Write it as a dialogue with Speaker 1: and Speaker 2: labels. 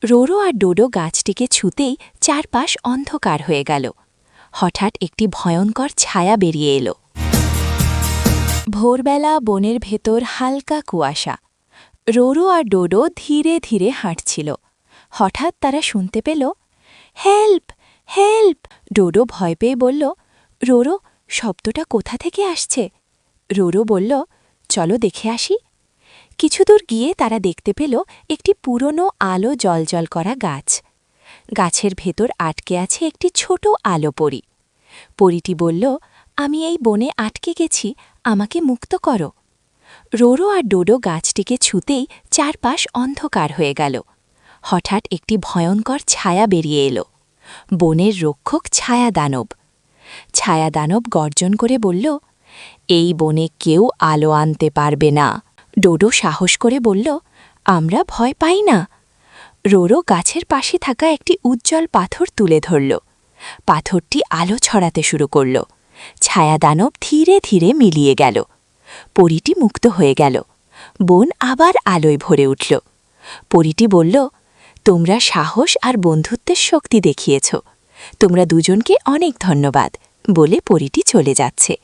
Speaker 1: Ro-ro আর ডোডো গাছটিকে ছুঁতেই চারপাশ অন্ধকার হয়ে গেল। হঠাৎ একটি ভয়ঙ্কর ছায়া বেরিয়ে এলো। ভোরবেলা বনের ভেতর হালকা কুয়াশা। রোরো আর ডোডো ধীরে ধীরে হাঁটছিল। হঠাৎ তারা শুনতে পেল, হেল্প, হেল্প! ডোডো ভয় পেয়ে বলল, রোরো, শব্দটা কোথা থেকে আসছে? রোরো বলল, চলো দেখে আসি। কিছুদূর গিয়ে তারা দেখতে পেল একটি পুরনো আলো জ্বলজ্বল করা গাছ। গাছের ভেতর আটকে আছে একটি ছোট আলো পরী। পরীটি বলল, আমি এই বনে আটকে গেছি, আমাকে মুক্ত করো। রোরো আর ডোডো গাছটিকে ছুঁতেই চারপাশ অন্ধকার হয়ে গেল। হঠাৎ একটি ভয়ঙ্কর ছায়া বেরিয়ে এলো। বনের রক্ষক ছায়াদানব। ছায়াদানব গর্জন করে বলল, এই বনে কেউ আলো আনতে পারবে না। ডোডো সাহস করে বলল, আমরা ভয় পাই না। রোরো গাছের পাশে থাকা একটি উজ্জ্বল পাথর তুলে ধরল। পাথরটি আলো ছড়াতে শুরু করল। ছায়াদানব ধীরে ধীরে মিলিয়ে গেল। পরীটি মুক্ত হয়ে গেল। বন আবার আলোয় ভরে উঠল। পরীটি বলল, তোমরা সাহস আর বন্ধুত্বের শক্তি দেখিয়েছ। তোমরা দুজনকে অনেক ধন্যবাদ বলে পরীটি চলে যাচ্ছে।